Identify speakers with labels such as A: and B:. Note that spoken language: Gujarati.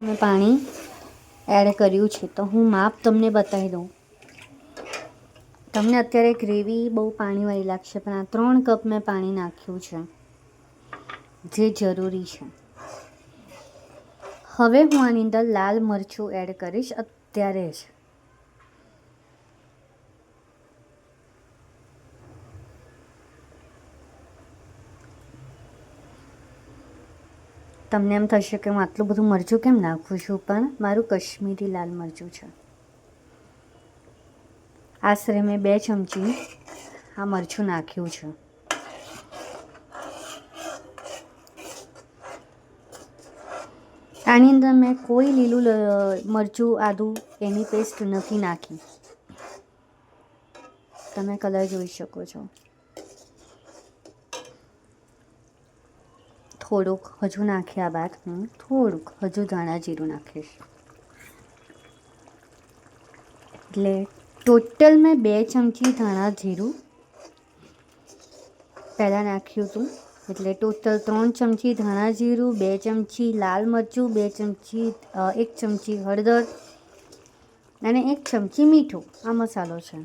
A: મેં પાણી એડ કર્યું છે તો હું માપ તમને બતાવી દઉં. તમને અત્યારે ગ્રેવી બહુ પાણીવાળી લાગશે, પણ આ 3 કપ મેં પાણી નાખ્યું છે, જે જરૂરી છે. હવે હું આની અંદર લાલ મરચું એડ કરીશ અત્યારે જ. તમને એમ થશે કે હું આટલું બધું મરચું કેમ નાખું છું, પણ મારું કશ્મીરી લાલ મરચું છે. આશરે મેં 2 ચમચી આ મરચું નાખ્યું છે. આની અંદર મેં કોઈ લીલું મરચું આદું એની પેસ્ટ નથી નાખી. તમે કલર જોઈ શકો છો. થોડુંક હજુ નાખ્યા બાદ હું થોડુંક હજુ ધાણા જીરું નાખીશ. એટલે ટોટલ મેં 2 ચમચી ધાણા જીરું પહેલાં નાખ્યું હતું. એટલે ટોટલ 3 ચમચી ધાણા જીરું, 2 ચમચી લાલ મરચું, 1 ચમચી હળદર અને 1 ચમચી મીઠું. આ મસાલો છે.